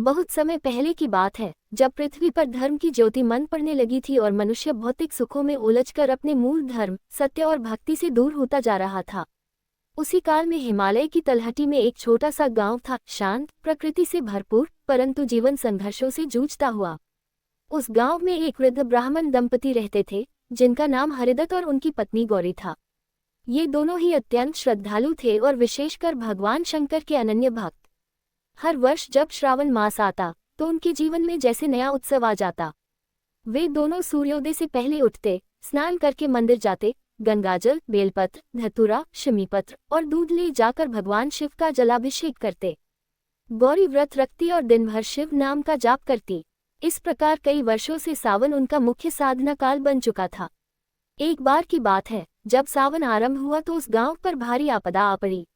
बहुत समय पहले की बात है, जब पृथ्वी पर धर्म की ज्योति मन पड़ने लगी थी और मनुष्य भौतिक सुखों में उलझकर अपने मूल धर्म, सत्य और भक्ति से दूर होता जा रहा था। उसी काल में हिमालय की तलहटी में एक छोटा सा गांव था, शांत, प्रकृति से भरपूर, परंतु जीवन संघर्षों से जूझता हुआ। उस गांव में एक वृद्ध ब्राह्मण दंपति रहते थे, जिनका नाम हरिदत्त और उनकी पत्नी गौरी था। ये दोनों ही अत्यंत श्रद्धालु थे और विशेषकर भगवान शंकर के अनन्य भक्त। हर वर्ष जब श्रावण मास आता तो उनके जीवन में जैसे नया उत्सव आ जाता। वे दोनों सूर्योदय से पहले उठते, स्नान करके मंदिर जाते, गंगाजल, बेलपत्र, धतूरा, शमीपत्र और दूध ले जाकर भगवान शिव का जलाभिषेक करते। गौरी व्रत रखती और दिन भर शिव नाम का जाप करती। इस प्रकार कई वर्षों से सावन उनका मुख्य साधना काल बन चुका था। एक बार की बात है, जब सावन आरंभ हुआ तो उस गांव पर भारी आपदा आ पड़ी।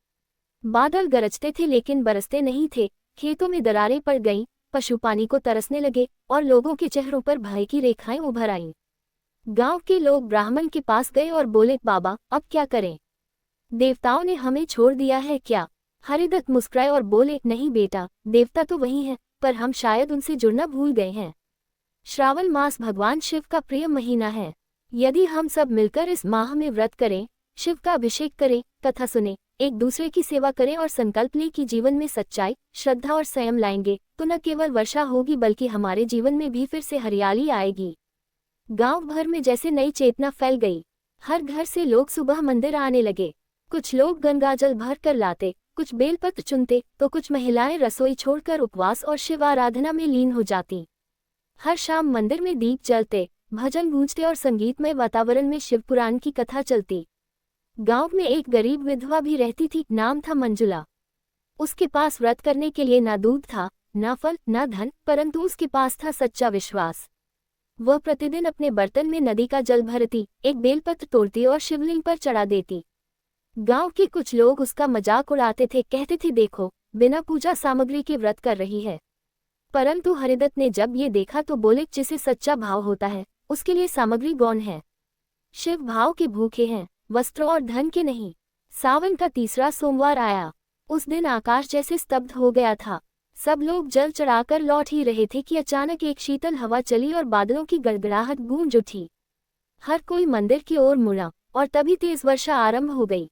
बादल गरजते थे लेकिन बरसते नहीं थे, खेतों में दरारें पड़ गईं, पशु पानी को तरसने लगे और लोगों के चेहरों पर भय की रेखाएं उभर आईं। गांव के लोग ब्राह्मण के पास गए और बोले, बाबा अब क्या करें? देवताओं ने हमें छोड़ दिया है क्या? हरिदत्त मुस्कुराए और बोले, नहीं बेटा, देवता तो वही हैं, पर हम शायद उनसे जुड़ना भूल गए हैं। श्रावण मास भगवान शिव का प्रिय महीना है। यदि हम सब मिलकर इस माह में व्रत करें, शिव का अभिषेक करें, कथा सुने, एक दूसरे की सेवा करें और संकल्प लें कि जीवन में सच्चाई, श्रद्धा और संयम लाएंगे, तो न केवल वर्षा होगी बल्कि हमारे जीवन में भी फिर से हरियाली आएगी। गांव भर में जैसे नई चेतना फैल गई। हर घर से लोग सुबह मंदिर आने लगे। कुछ लोग गंगाजल भर कर लाते, कुछ बेलपत्र चुनते, तो कुछ महिलाएं रसोई छोड़कर उपवास और शिव आराधना में लीन हो जाती। हर शाम मंदिर में दीप जलते, भजन गूंजते और संगीतमय वातावरण में शिव पुराण की कथा चलती। गांव में एक गरीब विधवा भी रहती थी, नाम था मंजुला। उसके पास व्रत करने के लिए ना दूध था, ना फल, ना धन, परंतु उसके पास था सच्चा विश्वास। वह प्रतिदिन अपने बर्तन में नदी का जल भरती, एक बेलपत्र तोड़ती और शिवलिंग पर चढ़ा देती। गांव के कुछ लोग उसका मजाक उड़ाते थे, कहते थे, देखो, बिना पूजा सामग्री के व्रत कर रही है। परंतु हरिदत्त ने जब ये देखा तो बोले, जिसे सच्चा भाव होता है उसके लिए सामग्री गौण है। शिव भाव के भूखे हैं, वस्त्रों और धन के नहीं। सावन का तीसरा सोमवार आया। उस दिन आकाश जैसे स्तब्ध हो गया था। सब लोग जल चढ़ाकर लौट ही रहे थे कि अचानक एक शीतल हवा चली और बादलों की गड़गड़ाहट गूंज उठी। हर कोई मंदिर की ओर मुड़ा और तभी तेज वर्षा आरंभ हो गई।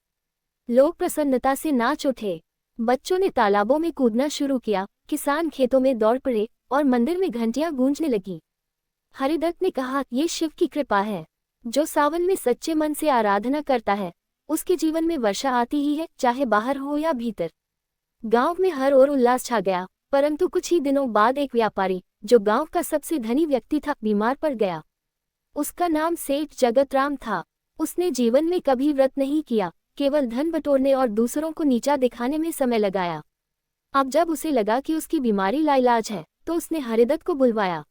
लोग प्रसन्नता से नाच उठे। बच्चों ने तालाबों में कूदना शुरू किया, किसान खेतों में दौड़ पड़े और मंदिर में घंटियां गूंजने लगी। हरिदत्त ने कहा, ये शिव की कृपा है। जो सावन में सच्चे मन से आराधना करता है उसके जीवन में वर्षा आती ही है, चाहे बाहर हो या भीतर। गांव में हर ओर उल्लास छा गया, परंतु कुछ ही दिनों बाद एक व्यापारी, जो गांव का सबसे धनी व्यक्ति था, बीमार पड़ गया। उसका नाम सेठ जगतराम था। उसने जीवन में कभी व्रत नहीं किया, केवल धन बटोरने और दूसरों को नीचा दिखाने में समय लगाया। अब जब उसे लगा कि उसकी बीमारी लाइलाज है तो उसने हरिदत्त को बुलवाया।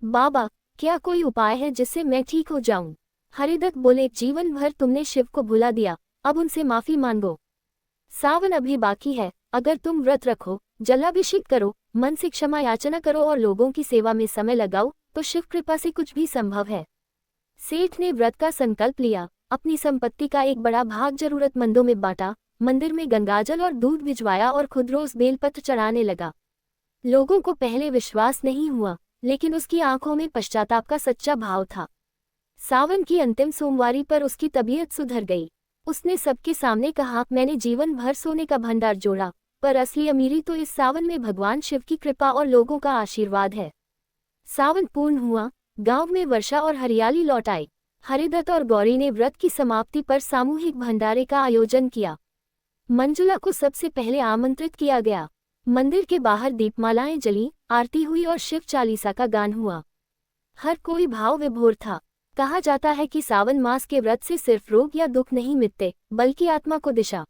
बाबा, क्या कोई उपाय है जिससे मैं ठीक हो जाऊं? हरिदत्त बोले, जीवन भर तुमने शिव को भुला दिया, अब उनसे माफी मांगो। सावन अभी बाकी है, अगर तुम व्रत रखो, जलाभिषेक करो, मन से क्षमा याचना करो और लोगों की सेवा में समय लगाओ तो शिव कृपा से कुछ भी संभव है। सेठ ने व्रत का संकल्प लिया, अपनी संपत्ति का एक बड़ा भाग जरूरतमंदों में बांटा, मंदिर में गंगाजल और दूध भिजवाया और खुद रोज बेलपत्र चढ़ाने लगा। लोगों को पहले विश्वास नहीं हुआ, लेकिन उसकी आंखों में पश्चाताप का सच्चा भाव था। सावन की अंतिम सोमवारी पर उसकी तबीयत सुधर गई। उसने सबके सामने कहा, मैंने जीवन भर सोने का भंडार जोड़ा, पर असली अमीरी तो इस सावन में भगवान शिव की कृपा और लोगों का आशीर्वाद है। सावन पूर्ण हुआ, गांव में वर्षा और हरियाली लौट आई। हरिदत्त और गौरी ने व्रत की समाप्ति पर सामूहिक भंडारे का आयोजन किया। मंजुला को सबसे पहले आमंत्रित किया गया। मंदिर के बाहर दीपमालाएं जली, आरती हुई और शिव चालीसा का गान हुआ। हर कोई भाव विभोर था। कहा जाता है कि सावन मास के व्रत से सिर्फ रोग या दुख नहीं मिटते, बल्कि आत्मा को दिशा,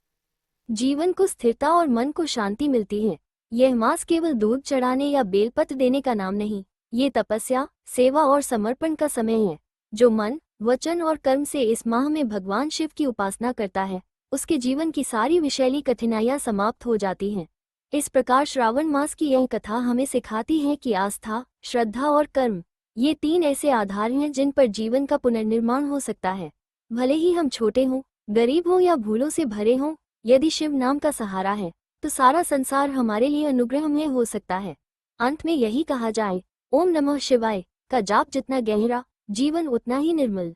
जीवन को स्थिरता और मन को शांति मिलती है। यह मास केवल दूध चढ़ाने या बेलपत्र देने का नाम नहीं, ये तपस्या, सेवा और समर्पण का समय है। जो मन, वचन और कर्म से इस माह में भगवान शिव की उपासना करता है, उसके जीवन की सारी विषैली कठिनाइयां समाप्त हो जाती हैं। इस प्रकार श्रावण मास की यह कथा हमें सिखाती है कि आस्था, श्रद्धा और कर्म, ये तीन ऐसे आधार हैं जिन पर जीवन का पुनर्निर्माण हो सकता है। भले ही हम छोटे हों, गरीब हों या भूलों से भरे हों, यदि शिव नाम का सहारा है तो सारा संसार हमारे लिए अनुग्रहमय हो सकता है। अंत में यही कहा जाए, ओम नमः शिवाय का जाप जितना गहरा, जीवन उतना ही निर्मल।